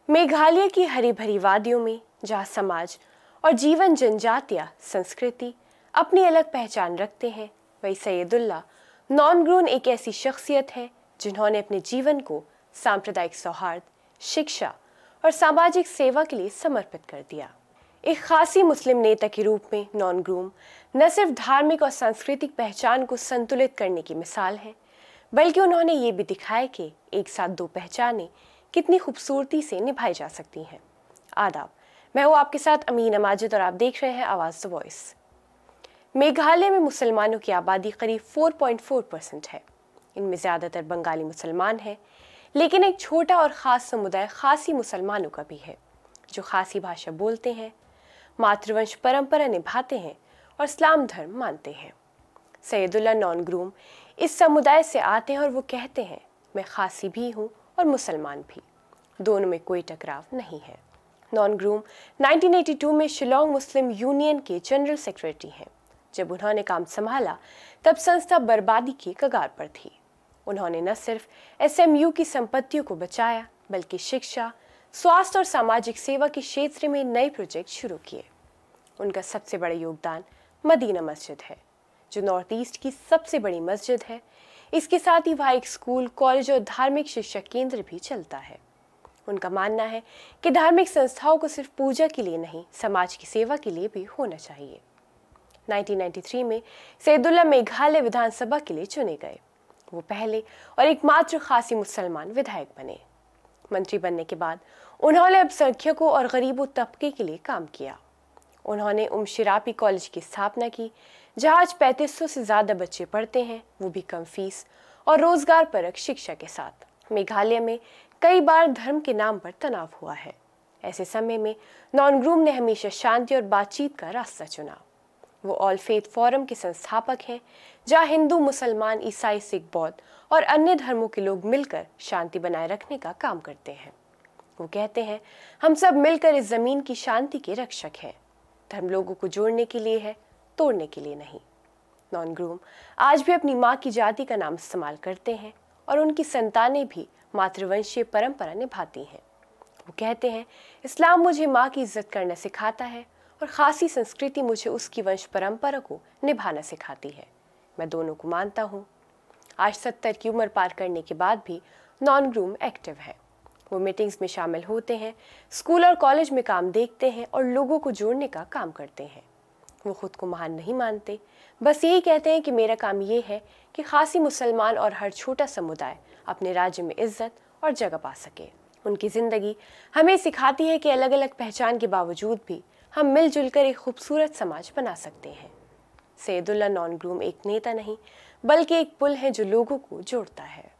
मेघालय की हरी भरी वादियों में जहाँ समाज और जीवन जनजातीय संस्कृति अपनी अलग पहचान रखते हैं, वही सैयदुल्लाह नॉनग्रोन एक ऐसी शख्सियत है जिन्होंने अपने जीवन को सांप्रदायिक सौहार्द, शिक्षा और सामाजिक सेवा के लिए समर्पित कर दिया। एक खासी मुस्लिम नेता के रूप में नॉनग्रोम न सिर्फ धार्मिक और सांस्कृतिक पहचान को संतुलित करने की मिसाल है, बल्कि उन्होंने ये भी दिखाया कि एक साथ दो पहचानें कितनी खूबसूरती से निभाई जा सकती हैं। आदाब, मैं हूँ आपके साथ अमीन माजिद और आप देख रहे हैं आवाज़ द वॉइस। मेघालय में मुसलमानों की आबादी करीब 4.4% है। इनमें ज़्यादातर बंगाली मुसलमान हैं, लेकिन एक छोटा और ख़ास समुदाय खासी मुसलमानों का भी है जो खासी भाषा बोलते हैं, मातृवंश परंपरा निभाते हैं और इस्लाम धर्म मानते हैं। सैयदुल्लाह नॉनग्रोम इस समुदाय से आते हैं और वो कहते हैं, मैं खासी भी हूँ और मुसलमान भी, दोनों में कोई टकराव नहीं है। नॉनग्रोम 1982 में शिलोंग मुस्लिम यूनियन के जनरल सेक्रेटरी हैं। जब उन्होंने काम संभाला तब संस्था बर्बादी की कगार पर थी। उन्होंने न सिर्फ SMU की संपत्तियों को बचाया, बल्कि शिक्षा, स्वास्थ्य और सामाजिक सेवा के क्षेत्र में नए प्रोजेक्ट शुरू किए। उनका सबसे बड़ा योगदान मदीना मस्जिद है, जो नॉर्थ ईस्ट की सबसे बड़ी मस्जिद है। इसके साथ ही वहाँ एक स्कूल, कॉलेज और धार्मिक शिक्षा केंद्र भी चलता है। उनका मानना है कि धार्मिक संस्थाओं को सिर्फ पूजा के लिए नहीं, समाज की सेवा के लिए भी होना चाहिए। 1993 में सैयदुल्लाह मेघालय विधानसभा के लिए चुने गए। वो पहले और एकमात्र खासी मुसलमान विधायक बने। मंत्री बनने के बाद उन्होंने अल्पसंख्यकों और गरीबों तबके के लिए काम किया। उन्होंने शिरापी कॉलेज की स्थापना की, जहाँ आज 3500 से ज़्यादा बच्चे पढ़ते हैं, वो भी कम फीस और रोजगार परक शिक्षा के साथ। मेघालय में कई बार धर्म के नाम पर तनाव हुआ है। ऐसे समय में नॉनग्रोम ने हमेशा शांति और बातचीत का रास्ता चुना। वो ऑल फेथ फोरम के संस्थापक हैं, जहाँ हिंदू, मुसलमान, ईसाई, सिख, बौद्ध और अन्य धर्मों के लोग मिलकर शांति बनाए रखने का काम करते हैं। वो कहते हैं, हम सब मिलकर इस ज़मीन की शांति के रक्षक हैं। धर्म लोगों को जोड़ने के लिए है, तोड़ने के लिए नहीं। नॉनग्रोम आज भी अपनी माँ की जाति का नाम इस्तेमाल करते हैं और उनकी संतानें भी मातृवंशीय परंपरा निभाती हैं। वो कहते हैं, इस्लाम मुझे माँ की इज्जत करना सिखाता है और खासी संस्कृति मुझे उसकी वंश परंपरा को निभाना सिखाती है। मैं दोनों को मानता हूँ। आज 70 की उम्र पार करने के बाद भी नॉनग्रोम एक्टिव है। वो मीटिंग्स में शामिल होते हैं, स्कूल और कॉलेज में काम देखते हैं और लोगों को जोड़ने का काम करते हैं। वो खुद को महान नहीं मानते, बस यही कहते हैं कि मेरा काम ये है कि खासी मुसलमान और हर छोटा समुदाय अपने राज्य में इज्जत और जगह पा सके। उनकी ज़िंदगी हमें सिखाती है कि अलग अलग पहचान के बावजूद भी हम मिलजुल कर एक खूबसूरत समाज बना सकते हैं। सैयदुल्लाह नॉनग्रोम एक नेता नहीं, बल्कि एक पुल है जो लोगों को जोड़ता है।